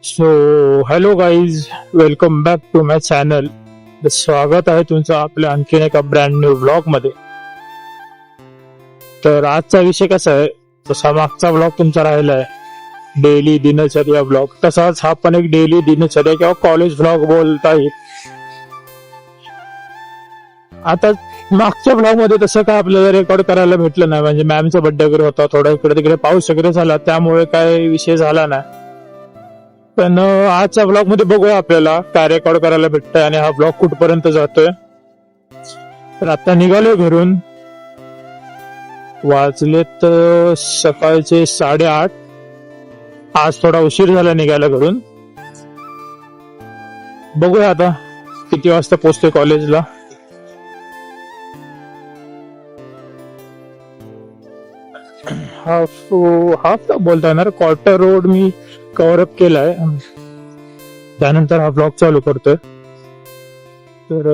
So hello guys, welcome back to my channel. स्वागत आहे तुमचं आपल्या आणखीन एका ब्रँड न्यू ब्लॉग मध्ये. तर आजचा विषय कसा आहे, तसा मागचा ब्लॉग तुमचा राहिला आहे डेली दिनचर्या ब्लॉग, तसाच हा पण एक डेली दिनचर्या किंवा कॉलेज ब्लॉग बोलता येईल. आता मागच्या ब्लॉग मध्ये तसं काय आपल्याला रेकॉर्ड करायला भेटलं नाही, म्हणजे मॅमचा बर्थडे वगैरे होता, थोडा इकडे तिकडे पाऊस वगैरे झाला, त्यामुळे काय विषय झाला नाही. पण आजच्या ब्लॉग मध्ये बघूया आपल्याला काय रेकॉर्ड करायला भेटतंय आणि हा ब्लॉग कुठपर्यंत जातोय. तर आता निघालोय घरून, वाजलेत सकाळचे 8:30. आज थोडा उशीर झाला निघायला घरून. बघूया आता किती वाजता पोहोचतोय कॉलेजला. हाफ बोलता येणार, क्वार्टर रोड मी कव्हर अप केलाय, त्यानंतर हा ब्लॉग चालू करतोय. तर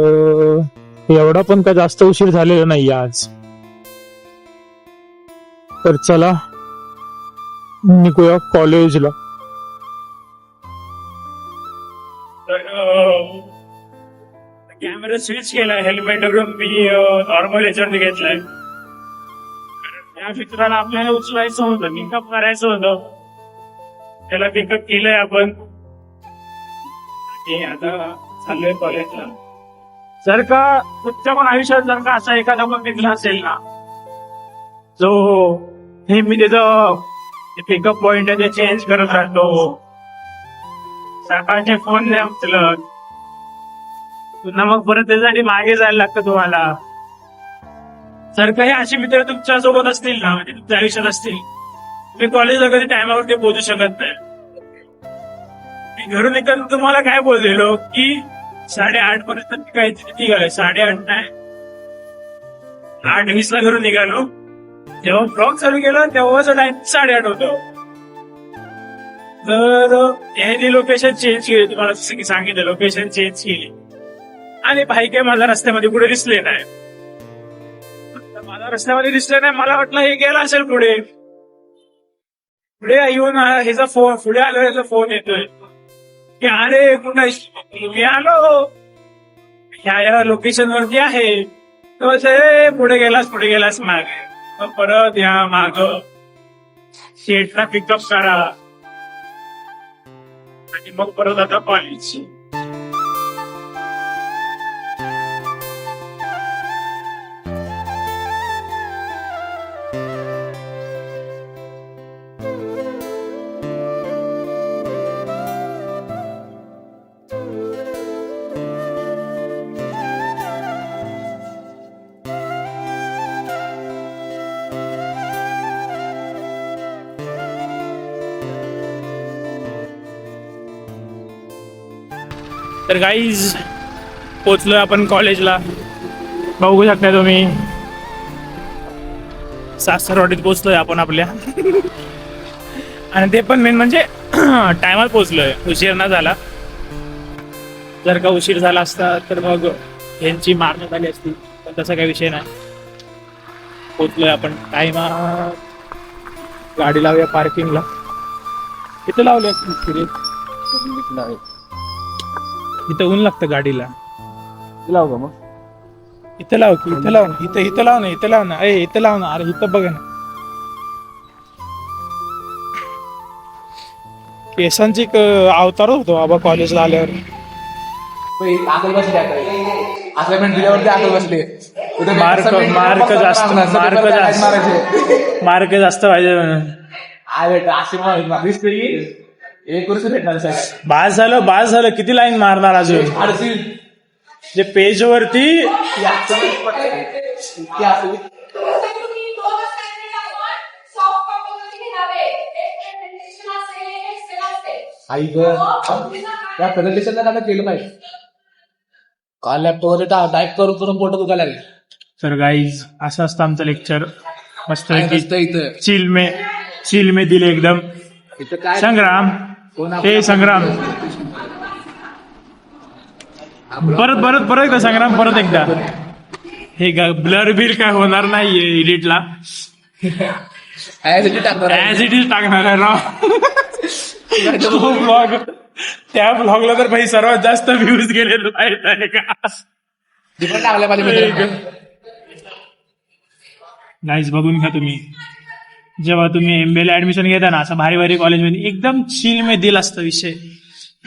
एवढा पण काय जास्त उशीर झालेला नाही आज. तर चला निघूया कॉलेजला. कॅमेरा स्विच केलाय, हेल्मेट वरून मी नॉर्मल याच्यावर घेतलाय. त्या मित्राला आपल्याला उचलायचं होतं, पिकअप करायचं होतं, त्याला पिकअप केलंय आपण. आता चाललोय कॉलेजला. जर का तुमच्या पण आयुष्यात जर का असा एखादा पण मित्र असेल ना, जो नेहमी त्याचं पिकअप पॉइंट आहे ते चेंज करत राहतो, सकाळचे फोन नाही उचलत, पुन्हा मग परत त्याच्यासाठी मागे जायला लागतं तुम्हाला. जर काही असे मित्र तुमच्या सोबत असतील ना, म्हणजे तुमच्या आयुष्यात असतील, तुम्ही कॉलेजला कधी टायमावरती पोहोचू शकत नाही. मी घरून एकदा तुम्हाला काय बोललेलो की 8:30 पर्यंत काहीतरी निघालोय, 8:30 नाही 8:20 ला घरून निघालो. जेव्हा ब्लॉग चालू केला तेव्हाचा टाइम 8:30 होतो. तर याने लोकेशन चेंज केली, तुम्हाला जसं की सांगितलं लोकेशन चेंज केली, आणि भाई काय मला रस्त्यामध्ये पुढे दिसले नाही. मला रस्त्यामध्ये दिसले नाही, मला वाटलं हे गेला असेल पुढे. पुढे येऊन ह्याचा फोन, पुढे आलो ह्याचा फोन येतोय की अरे कुठे मी आलो, ह्या लोकेशन वरती आहे. तर पुढे गेलास मागे. मग परत या माग शेटला पिकअप करा आणि मग परत आता कॉलेज. तर गाईज पोचलोय आपण कॉलेजला. बघू शकता तुम्ही, सासरवाडीत पोचलोय आपण आपल्या. आणि ते पण मेन म्हणजे टायमात पोचलोय, उशीर ना झाला. जर का उशीर झाला असता तर मग ह्यांची मारण्यात आली असती, पण तसा काही विषय नाही. पोचलोय आपण टायमा. गाडी लावूया पार्किंगला. इथं लावली असती, इथं ऊन लागतं गाडीला. लाव का मग? इथं लाव की, इथं लाव ना, इथं लाव ना, इथं लाव ना, इथं लाव ना. अरे इथं बघ ना, केसांची अवतार होतो बाबा कॉलेजला आल्यावर. आकल बसले असाइनमेंट दिल्यावरती आकल बसले. मार्क जास्त पाहिजे म्हणून. एक वर्ष भेटणार साहेब. बास झालं किती लाईन मारणार अजून. जे पेज वरती आई त्या प्रेझेंटेशनला काय केलं पाहिजे. काल लॅपटॉपमध्ये टाईप करून फोटो दुखायला लागले. तर गाईज असं असतं आमचं लेक्चर. मस्त चिल में दिले एकदम. संग्राम, हे संग्राम, परत एकदा संग्राम, परत एकदा. हे ब्लर बिल काय होणार नाहीये एडिटला. ऍज इट इज टाकणार आहे राव. ब्लॉग त्या ब्लॉगला तर भाई सर्वात जास्त व्ह्यूज गेलेले आहेत आणि का डिफरंट लागल्या माझ्या मित्रांना. गाईज बघून घ्या तुम्ही, जेव्हा तुम्ही MBA ला ऍडमिशन घेता ना, असं भारी भारी कॉलेजमध्ये एकदम चिल में दिल असतं विषय,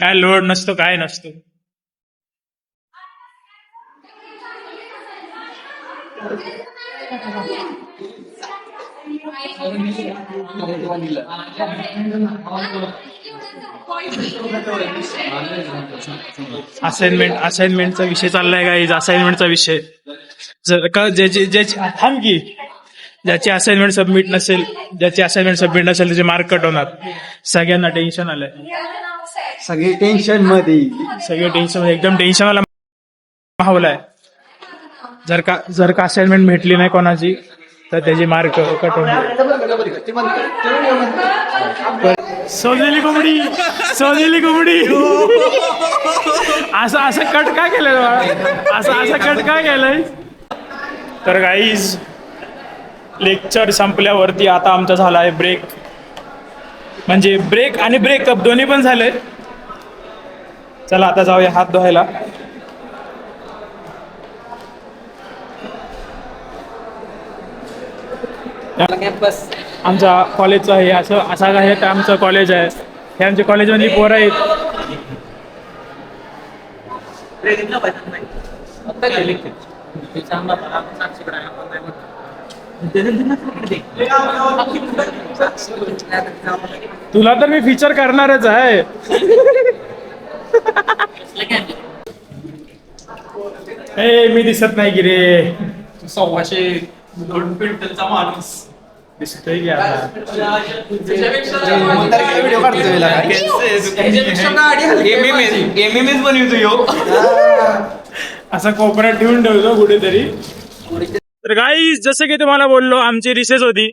काय लोड नसतो काय नसतो. असाइनमेंटचा विषय चाललाय गाईज, असाइनमेंटचा विषय. जर का ज्याची थांब की ज्याची असाइनमेंट सबमिट नसेल, त्याचे मार्क कट होणार. सगळ्यांना टेन्शन आलंय, सगळे टेन्शन मध्ये एकदम टेन्शनवाला माहोल आहे. जर का असाइनमेंट भेटली नाही कोणाची तर त्याचे मार्क कट होणार. सोनेली कोंबडी असं कट काय केलं असं कट काय केलंय. तर गाईज लेक्चर संपल्यावरती आता आमचा झाला आहे ब्रेक, म्हणजे ब्रेक आणि ब्रेकअप दोन्ही पण झाले. चला आता जाऊया हात धुवायला. कॅम्पस आमच्या कॉलेजचं हे असा आहे, तर आमचं कॉलेज आहे. हे आमच्या कॉलेजमधली पोरं आहेत. तुला तर मी फीचर करणारच आहे. मी दिसत नाही की रे, 1,200 क्विंटलचा माणूस दिसतोय की आता. व्हिडिओ काढतोय असा कोपऱ्यात ठेवून ठेवतो कुठेतरी. तर गाईज जसं की तुम्हाला बोललो, आमची रिसेस होती,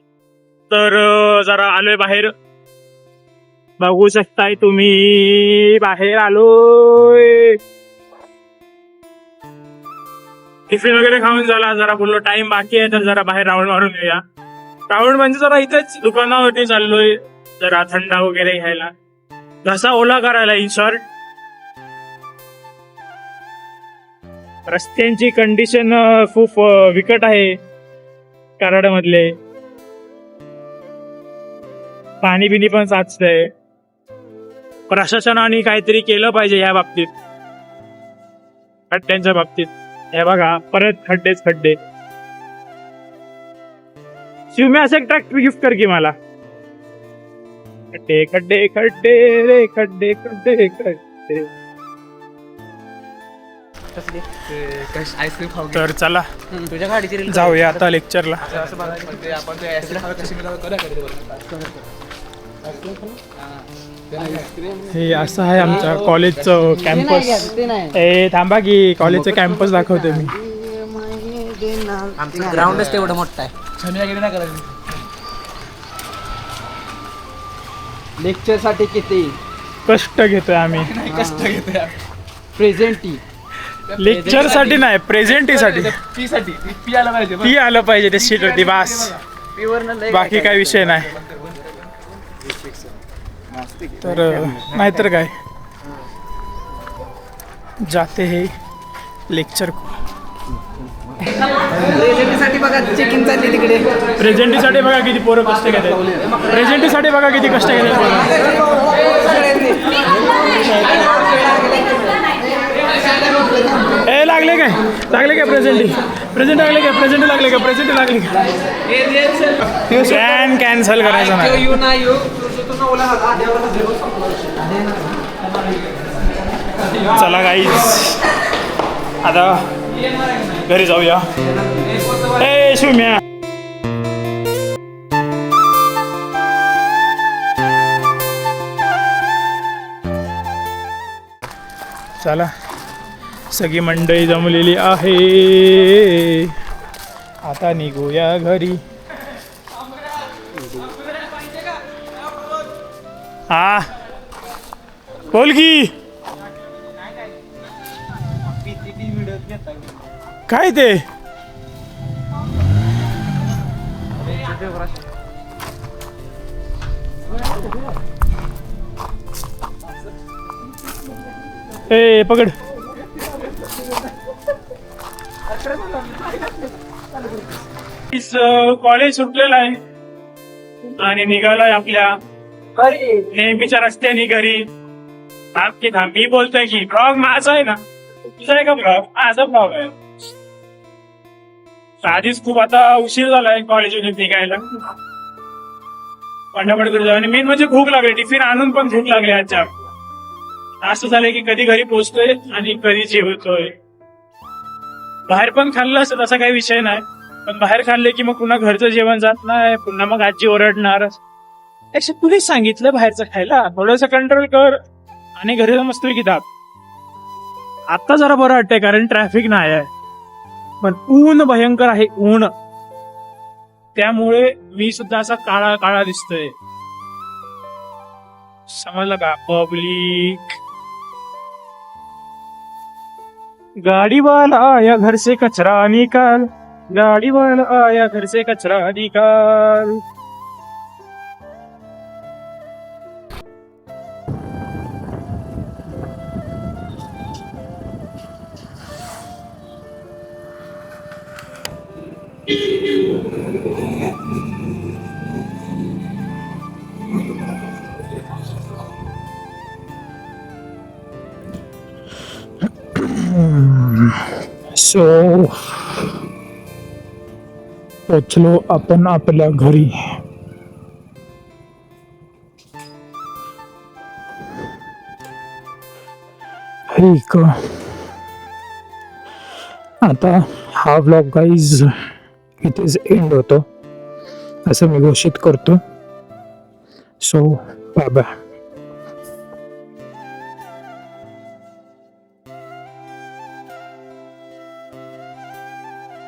तर जरा आलोय बाहेर. बघू शकताय तुम्ही, बाहेर आलोय. टिफिन वगैरे खाऊन झाला, जरा बोललो टाइम बाकी आहे तर जरा बाहेर राऊंड मारून येऊया. राऊंड म्हणजे जरा इथेच दुकानावरती चाललोय, जरा थंडा वगैरे घ्यायला, घसा ओला करायला. इन शॉर्ट, रस्त्यांची कंडिशन खूप विकट आहे कराडमधले. पाणी बिनी पण साचतंय. प्रशासनाने काहीतरी केलं पाहिजे या बाबतीत, खड्ड्यांच्या बाबतीत. हे बघा परत खड्डेच खड्डे. शिवम्या असं एक ट्रॅक्टर गिफ्ट कर की मला. खड्डे खड्डे खड्डे रे, खड्डे खड्डे खड्डे. आईस्क्रीम खाऊ. तर चला तुझ्या गाडीची रील जाऊया आता लेक्चरला. हे असं आहे आमच्या कॉलेजचं कॅम्पस. थांबा की कॉलेजचं कॅम्पस दाखवते मी. आमचं ग्राउंडच तेवढं मोठं आहे. लेक्चर साठी किती कष्ट घेतोय आम्ही. प्रेझेंटी लेक्चर साठी नाही, प्रेझेंटीसाठी. ती आलं पाहिजे ते सीटवरती, बास. बाकी काय विषय नाही. तर नाहीतर काय, जाते हे लेक्चर. प्रेझेंटीसाठी बघा चेकिंग चालली तिकडे. प्रेझेंटीसाठी बघा किती पोरं कष्ट घेतात. प्रेझेंटीसाठी बघा किती कष्ट घेतात पोरं. लागले काय प्रेझेंटी लागले का प्लॅन कॅन्सल करायचा नाही. चला गाईज आता घरी जाऊया. शिवम्या चला, सगळी मंडळी जमलेली आहे, आता निघूया घरी. हा बोल की काय ते. ए पकड. कॉलेज सुटलेलं आहे आणि निघालाय आपल्या नेहमीच्या रस्त्याने घरी. थांब मी बोलतोय की ब्लॉग माझा आहे ना, तुझा आहे का ब्लॉग? माझा ब्लॉग आहे. आधीच खूप आता उशीर झालाय कॉलेजमध्ये निघायला. पटापट करू आणि मेन म्हणजे भूक लागली. टिफिन आणून पण भूक लागली आजच्या. असं झालंय की कधी घरी पोहोचतोय आणि कधी जेवतोय. बाहेर पण खाल्लं असं तसा काही विषय नाही, पण बाहेर खाल्ले की मग पुन्हा घरचं जेवण जात नाही, पुन्हा मग आजी ओरडणार. तुला सांगितलं बाहेरचं खायला, थोडंसं कंट्रोल कर आणि घरी मस्त की दाब. आता जरा बरं वाटतंय कारण ट्रॅफिक नाही आहे, पण ऊन भयंकर आहे ऊन. त्यामुळे मी सुद्धा असा काळा काळा दिसतोय. समजलं का पब्लिक? गाड़ी वाला आया घर से कचरा निकाल, गाड़ी वाला आया घर से कचरा निकाल. सो पोचलो आपण आपल्या घरी. ठीक, आता हा व्लॉग गाईज इथेच एंड होतो असं मी घोषित करतो. So bye bye.